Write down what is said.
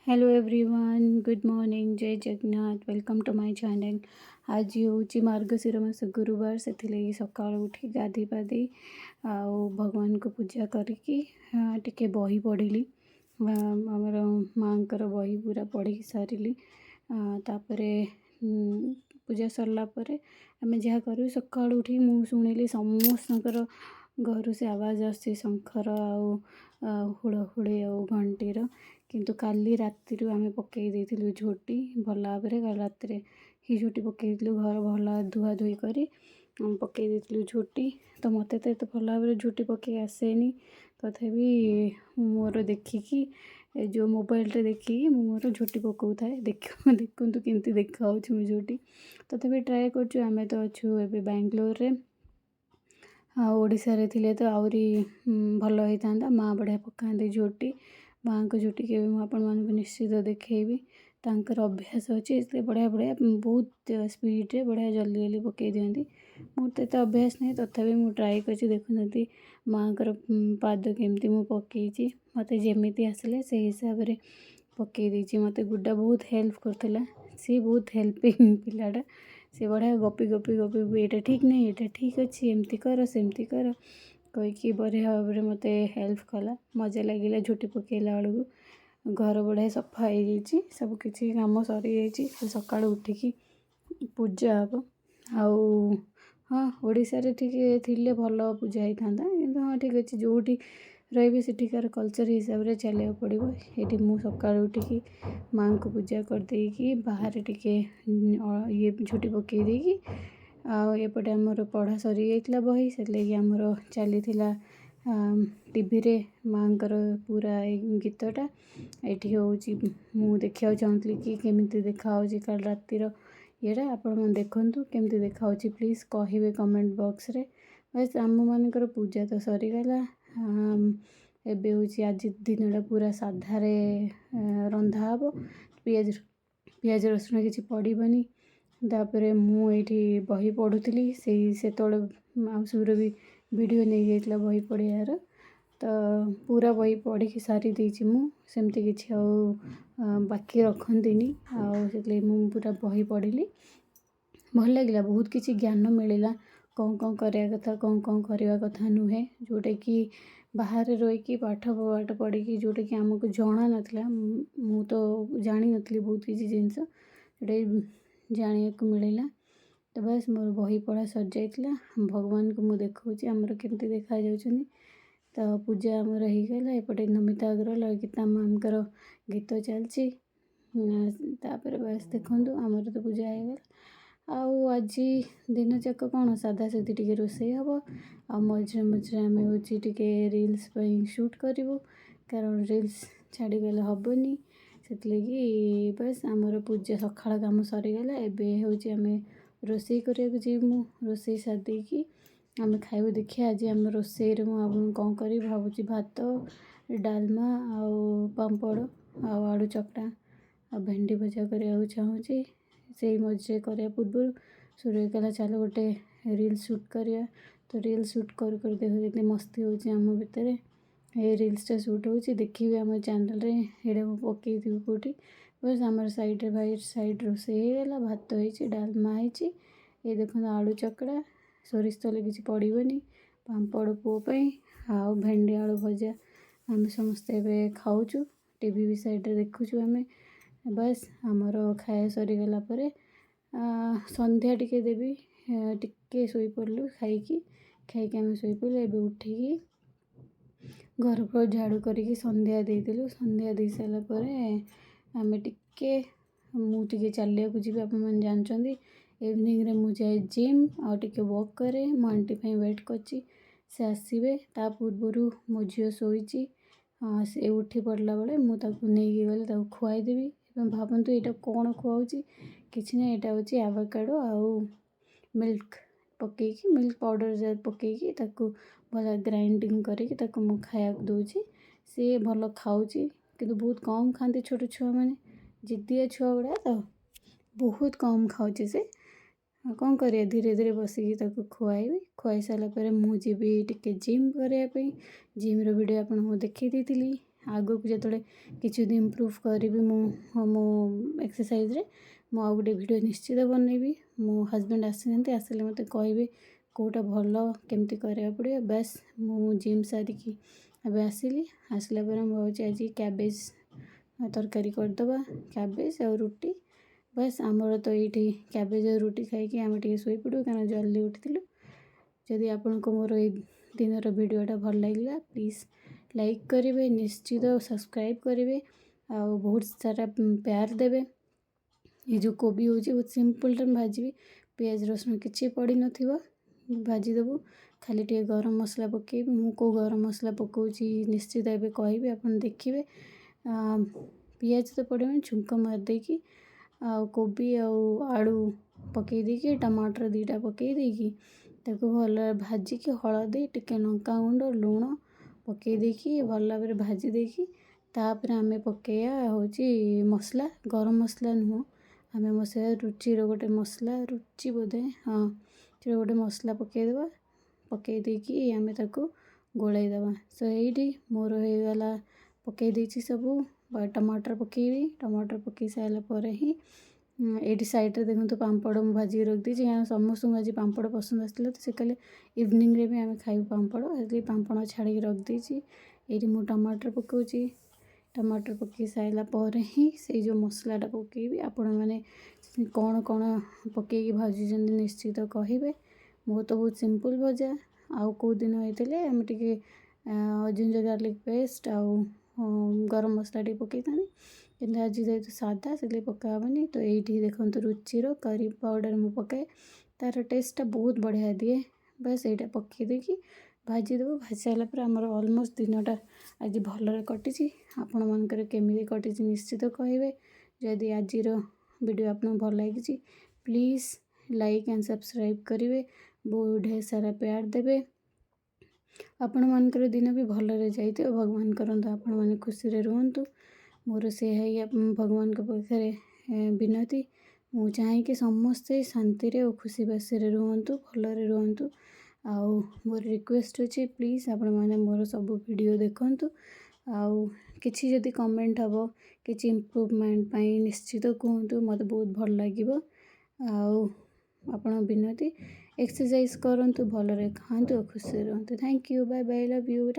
Hello everyone, good morning, जय Jagannath. Welcome to my channel. आज हूँ मार्गशीर मास गुरुवार, से सका उठी गाधी पाधी भगवान को पूजा करिकी टिके बही पढ़ी। आमर माँ कर बही पूरा पढ़ी सारी। तापरे पूजा सरला परे आमे जहाँ करूँ सका उठी मु शुणिली समस्त घर से आवाज आसी शंखर हुड़हुड़ी आ घंटीर। किंतु काली राति आमे पकई देइथिलु झोटी भल भाव में। काली राति ही झोटी पकई घर भल धुआ धुई करी पकई देइथिलु झोटी। तो मते तो एत भल भाव में झोटी पकई आसेनी, तथापि मोर देखिकी जो मोबाइल रे देखिकी मोर झोटी पकाऊ थाए। देखु केमती देखा हो झोटी। तथापि ट्राए करछु। आमे तो अच्छु एबे बैंगलोर रे। ओडिशा रे थिले तो आउरी भल होता। माँ बढ़िया पकाते झोटी। माँ को झोटी के आपण निश्चित देखी। तांकर अभ्यास अच्छे इसलिए बढ़िया बढ़िया बहुत स्पीड बढ़िया जल्दी जल्दी पकई दिखती। मोर तो अभ्यास नहीं, तथापि मुझे ट्राए कर देखुं माँ को पाद केमती मु पकई। मत जमी आसले से हिसाब से पकई देती। मत गुड्डा बहुत हेल्प करता। सी बहुत हेल्पिंग पिलाटा। सी बढ़िया गपी गपी गपी यहाँ ठीक नहीं, यहाँ ठीक अच्छे, एमती कर सेमती कर कहीकि बढ़िया भाव में मत हेल्प कला। मजा लगे झोटी पकईला बेलू। घर बढ़िया सफा हो सबकि कम सरी जा सका उठिकी पूजा हम। आउ हाँ, ओडिशा रे ठीक थिले भल पूजा होता कि हाँ ठीक अच्छे। जो रही सेठिकार कल्चर हिसाब से चलिया पड़ो। ये मु सका उठिकी माँ को पूजा करदेकी बाहर टिके ये झोटी पकई देकी आउटे आमर पढ़ा सरी जाइला बही से आमर चली टीवी रे माँ कर पूरा गीतटा ये हूँ देखा चाहूली कि केमिति देखा काल रातिर ये आपण देखूँ केमती देखा प्लीज़ कहे कमेंट बॉक्स रे। बस आम मानकर पूजा तो सरीगला। एबे हूँ आज दिनटा पूरा साधारे रंधा हे। पियाज रसुण किसी पड़बनी। तापर मुझे बही पढ़ुली से आउसुर भी वीडियो नहीं जाइला बही पढ़ियार। तो पूरा बही पढ़ी सारी देती मुझे किसी बाकी रखती पूरा बही पढ़ी। भल लगे बहुत किसी ज्ञान मिलला कौन कौन करवा कथा कौन कौन करवा कथा नुहे जोटा कि बाहर रहीकि पाठ पढ़ी जोटा कि आमको जना नाला। मु तो जानी नी बहुत किसी जिनस जोटा जाना को मिलला। तो बस मोर बही पढ़ा सर जाइला। भगवान को मुझे देखा आमर केमती देखा जाउछनी। तो पूजा आमर होगला। एपटे नमिता अग्रवाल गीता मैम कर गीत चलची। तापर बस देखूँ आमर तो पूजा होगला। आज दिन जाक कौन साधा सीधी टी रोसे हम आ मझे मझे आम हूँ टे रिल्स शूट करूँ कारण रिल्स छाड़गले हेनी से बस आमर पूजा सका कम सरीगला। एवं हूँ आम रोसे करने जीवु रोसे सारिदेकी आम खाइबू। देखिए आज आम रोसे मुझे कौन कर भावुँ भात डालमा पापड़ आलू चकटा आ भेंडी भजा करने चाहूँगी। से मझे करने पूर्व सूर्य कहला चलो गोटे रिल्स शूट करिया। तो रिल्स शूट कर देखो मस्ती होची आम भितर। ये रिल्सटा शूट होची देखिए आम चैनल रे ये पकई थी कौटी। बस आमर साइड भाई साइड रोसे होगला। भात होती डालमा होती ये देखो आलू चकड़ा सोरिष तेल किसी पड़बनी पापड़ पुओपाई आ भेंडी आलू भजा आम समस्ते खाऊँ। टीवी भी साइड देखुचु आम। बस आमर खाया सरीगला परे संध्या टिके देवी टिके शोई पड़लु खाई आम शोई पड़लु। एबे उठिकी घर पर झाड़ू करिकी संध्या देइलु। संध्या दे सारा पर आम टिके मुझे चलिया जी आप जानते इवनिंग रे मुझे जिम आ टिके वॉक करे। मो आंटी वेट करची से आसवे ता पूर्वर मो झील शोची से उठी पड़ला बेले मुझे नहीं गली खुआईदेवी। भावतु यहाँ कौन खुआऊँ किसी ना यहाँ हूँ आवाकाडो आउ मिल्क पकईकी मिल्क पाउडर जब पकईकी भल ग्राइंडिंग करके खाया दूची। सी भल खाऊँ किंतु बहुत कम खाती छोट छुआ मैंने जिद्दिया छुआ गुड़ा तो बहुत कम खाऊँ से कौन कर धीरे धीरे बसिकी खुआई। खुआई सारापर मुझे टिके जिम करने जिम वीडियो आपको देखी। आगକୁ ଯେତେବେଳେ କିଛି ଯଦି ଇମ୍ପ୍ରୁଭ୍ କରିବି ମୋ ଏକ୍ସରସାଇଜ୍ରେ ମୁଁ ଆଉ ଗୋଟେ ଭିଡ଼ିଓ ନିଶ୍ଚିତ ବନେଇବି। ମୋ ହଜବେଣ୍ଡ ଆସିନାହାନ୍ତି, ଆସିଲେ ମୋତେ କହିବେ କେଉଁଟା ଭଲ କେମିତି କରିବାକୁ ପଡ଼ିବ। ବାସ୍ ମୁଁ ଜିମ୍ ସାରିକି ଏବେ ଆସିଲା ପରେ ମୁଁ ଭାବୁଛି ଆଜି କ୍ୟାବେଜ୍ ତରକାରୀ କରିଦେବା, କ୍ୟାବେଜ୍ ଆଉ ରୁଟି। ବାସ୍ ଆମର ତ ଏଇଠି କ୍ୟାବେଜ୍ ଆଉ ରୁଟି ଖାଇକି ଆମେ ଟିକେ ଶୋଇପଡ଼ିବୁ, କାରଣ ଜଲ୍ଦି ଉଠିଥିଲୁ। ଯଦି ଆପଣଙ୍କୁ ମୋର ଏଇ ଦିନର ଭିଡ଼ିଓଟା ଭଲ ଲାଗିଲା ପ୍ଲିଜ୍ ଲାଇକ୍ କରିବେ, ନିଶ୍ଚିତ ସବସ୍କ୍ରାଇବ୍ କରିବେ ଆଉ ବହୁତ ସାରା ପ୍ୟାର ଦେବେ। ये जो कोबी हो बहुत सिंपल टा भाजी, पियाज रसुण किसी पड़ी नथिबो, भाजीदेबू। खाली टे गरम मसला पकेबी, मु को गरम मसला पकाउची निश्चित एबे कहबी, आपन देखिबे। पियाज तो पड़े छुंक मारदेकी कोबी आलू पकई देकी टमाटर दीटा पकई देकी ताको भल भाजिकी हलदी टिके लंका गुंड लुण पकई देकी भल भाव भाजी देकी तापर आमे पकेया होची मसला, गरम मसला नुह आमे मसला रुचि गोटे मसला रुचि बोधे हाँ से गोटे मसला पकईदेवा। पकई देकी आमे ताको गोलाई देवा। सो ये मोर हो गला पकई देची सबू टमाटर पकेबी। टमाटर पकई सारा पर ही ये साइड्रे देखो पापड़ मुझे भाजिक रखी क्या समस्त आज पापड़ पसंद आसाला, तो से कहले इवनिंग रे भी आम खाइबू पापड़, से पापड़ छाड़ी रखी। ये मुझे टमाटर पकाउची, टमाटर पकई सारा पर ही से जो मसलाटा पकेबी। आपण मैंने कौन कौन पकईकी भाजुंट निश्चित कहे। मो तो बहुत सिंपल भजा। आउ कौ दिन होते आम टे जिंजर गार्लिक पेस्ट आउ गरम मसला टे पकई था कि आज जेहतु सादा से पकाबनी। तो ये देखो रुचिर करी पाउडर मु पकाए, तार टेस्टा बहुत बढ़िया दिए। बस यहाँ पकई देकी भाजीदेव। भाजी सारापर आमर अलमोस्ट दिनटा आज भलरे कटी। आपण मानकर केमी कटी निश्चित कहे। जदि आज वीडियो आपको भल लगी प्लीज़ लाइक एंड सब्सक्राइब करेंगे, बहुत ढेर सारा प्यार देवे। आपण मानकर दिन भी भलरे जाइए, भगवान करंतु आपण माने खुशी रे रुहंतु। मोर से है भगवान के पाखरे विनती, मु चाहे कि समस्ते शांति रे और खुशी बासी रे रुहंतु, भलरे रुहंतु। आउ मोर रिक्वेस्ट अच्छे प्लीज़ आपण माने मोर सब वीडियो देखंतु। आउ किसी जदि कमेंट हम किसी इम्प्रूवमेंट निश्चित कहतु, मत बहुत भल लगे। आउ आपण विनती एक्सरसाइज करंतु, भलरे खांतु और खुशी रहंतु। Thank you, bye bye, love you.